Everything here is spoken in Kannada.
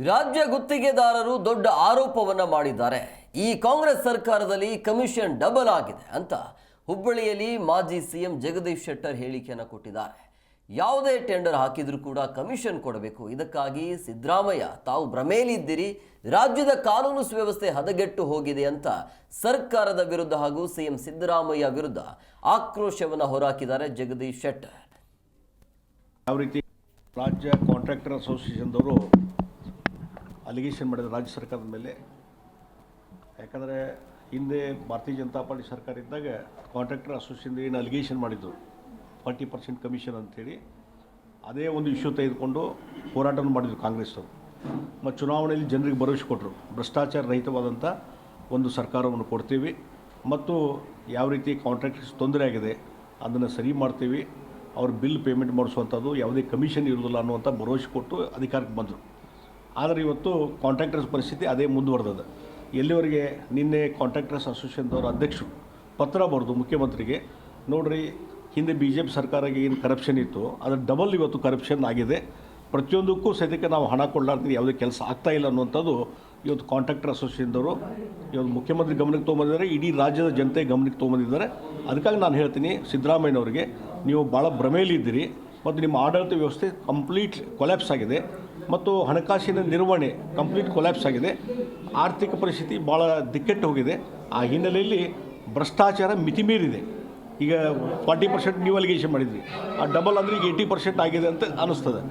ರಾಜ್ಯ ಗುತ್ತಿಗೆದಾರರು ದೊಡ್ಡ ಆರೋಪವನ್ನ ಮಾಡಿದ್ದಾರೆ. ಈ ಕಾಂಗ್ರೆಸ್ ಸರ್ಕಾರದಲ್ಲಿ ಕಮಿಷನ್ ಡಬಲ್ ಆಗಿದೆ ಅಂತ ಹುಬ್ಬಳ್ಳಿಯಲ್ಲಿ ಮಾಜಿ ಸಿಎಂ ಜಗದೀಶ್ ಶೆಟ್ಟರ್ ಹೇಳಿಕೆಯನ್ನು ಕೊಟ್ಟಿದ್ದಾರೆ. ಯಾವುದೇ ಟೆಂಡರ್ ಹಾಕಿದ್ರೂ ಕೂಡ ಕಮಿಷನ್ ಕೊಡಬೇಕು. ಇದಕ್ಕಾಗಿ ಸಿದ್ದರಾಮಯ್ಯ ತಾವು ಭ್ರಮೆಯಲ್ಲಿದ್ದೀರಿ, ರಾಜ್ಯದ ಕಾನೂನು ಸುವ್ಯವಸ್ಥೆ ಹದಗೆಟ್ಟು ಹೋಗಿದೆ ಅಂತ ಸರ್ಕಾರದ ವಿರುದ್ಧ ಹಾಗೂ ಸಿಎಂ ಸಿದ್ದರಾಮಯ್ಯ ವಿರುದ್ಧ ಆಕ್ರೋಶವನ್ನು ಹೊರಹಾಕಿದ್ದಾರೆ ಜಗದೀಶ್ ಶೆಟ್ಟರ್. ಯಾವ ರೀತಿ ರಾಜ್ಯ ಕಾಂಟ್ರಾಕ್ಟರ್ ಅಸೋಸಿಯೇಷನ್ದವರು ಅಲಿಗೇಷನ್ ಮಾಡಿದ್ರು ರಾಜ್ಯ ಸರ್ಕಾರದ ಮೇಲೆ. ಯಾಕಂದರೆ ಹಿಂದೆ ಭಾರತೀಯ ಜನತಾ ಪಾರ್ಟಿ ಸರ್ಕಾರ ಇದ್ದಾಗ ಕಾಂಟ್ರಾಕ್ಟರ್ ಅಸೋಸಿಯೇಷನ್ ಏನು ಅಲಿಗೇಷನ್ ಮಾಡಿದ್ದು 40% ಕಮಿಷನ್ ಅಂಥೇಳಿ ಅದೇ ಒಂದು ಇಶ್ಯೂ ತೆಗೆದುಕೊಂಡು ಹೋರಾಟವನ್ನು ಮಾಡಿದರು ಕಾಂಗ್ರೆಸ್ಸವರು. ಮತ್ತು ಚುನಾವಣೆಯಲ್ಲಿ ಜನರಿಗೆ ಭರವಸೆ ಕೊಟ್ಟರು, ಭ್ರಷ್ಟಾಚಾರ ರಹಿತವಾದಂಥ ಒಂದು ಸರ್ಕಾರವನ್ನು ಕೊಡ್ತೀವಿ ಮತ್ತು ಯಾವ ರೀತಿ ಕಾಂಟ್ರಾಕ್ಟರ್ಸ್ ತೊಂದರೆ ಆಗಿದೆ ಅದನ್ನು ಸರಿ ಮಾಡ್ತೀವಿ, ಅವ್ರ ಬಿಲ್ ಪೇಮೆಂಟ್ ಮಾಡಿಸುವಂಥದ್ದು ಯಾವುದೇ ಕಮಿಷನ್ ಇರೋದಿಲ್ಲ ಅನ್ನುವಂಥ ಭರವಸೆ ಕೊಟ್ಟು ಅಧಿಕಾರಕ್ಕೆ ಬಂದರು. ಆದರೆ ಇವತ್ತು ಕಾಂಟ್ರಾಕ್ಟರ್ಸ್ ಪರಿಸ್ಥಿತಿ ಅದೇ ಮುಂದುವರೆದದ. ಎಲ್ಲಿವರೆಗೆ ನಿನ್ನೆ ಕಾಂಟ್ರಾಕ್ಟರ್ಸ್ ಅಸೋಸಿಯೇಷನ್ದವ್ರ ಅಧ್ಯಕ್ಷರು ಪತ್ರ ಬರೆದು ಮುಖ್ಯಮಂತ್ರಿಗೆ, ನೋಡ್ರಿ ಹಿಂದೆ BJP ಸರ್ಕಾರಕ್ಕೆ ಏನು ಕರಪ್ಷನ್ ಇತ್ತು ಅದರ ಡಬಲ್ ಇವತ್ತು ಕರಪ್ಷನ್ ಆಗಿದೆ, ಪ್ರತಿಯೊಂದಕ್ಕೂ ಸದ್ಯಕ್ಕೆ ನಾವು ಹಣ ಕೊಡಲಾರ್ದು ಯಾವುದೇ ಕೆಲಸ ಆಗ್ತಾಯಿಲ್ಲ ಅನ್ನುವಂಥದ್ದು ಇವತ್ತು ಕಾಂಟ್ರಾಕ್ಟರ್ ಅಸೋಸಿಯೇಷನ್ದವರು ಇವತ್ತು ಮುಖ್ಯಮಂತ್ರಿ ಗಮನಕ್ಕೆ ತೊಗೊಂಬಂದಿದ್ದಾರೆ, ಇಡೀ ರಾಜ್ಯದ ಜನತೆ ಗಮನಕ್ಕೆ ತೊಗೊಂಬಂದಿದ್ದಾರೆ. ಅದಕ್ಕಾಗಿ ನಾನು ಹೇಳ್ತೀನಿ ಸಿದ್ದರಾಮಯ್ಯನವರಿಗೆ, ನೀವು ಭಾಳ ಭ್ರಮೆಯಲ್ಲಿದ್ದೀರಿ ಮತ್ತು ನಿಮ್ಮ ಆಡಳಿತ ವ್ಯವಸ್ಥೆ ಕಂಪ್ಲೀಟ್ ಕೊಲ್ಯಾಪ್ಸ್ ಆಗಿದೆ ಮತ್ತು ಹಣಕಾಸಿನ ನಿರ್ವಹಣೆ ಕಂಪ್ಲೀಟ್ ಕೊಲ್ಯಾಪ್ಸ್ ಆಗಿದೆ, ಆರ್ಥಿಕ ಪರಿಸ್ಥಿತಿ ಭಾಳ ದಿಕ್ಕೆಟ್ಟು ಹೋಗಿದೆ. ಆ ಹಿನ್ನೆಲೆಯಲ್ಲಿ ಭ್ರಷ್ಟಾಚಾರ ಮಿತಿಮೀರಿದೆ. ಈಗ 40% ನೀವು ಅಲಿಗೇಷನ್ ಮಾಡಿದ್ರಿ, ಆ ಡಬಲ್ ಅಂದರೆ ಈಗ 80% ಆಗಿದೆ ಅಂತ ಅನ್ನಿಸ್ತದೆ.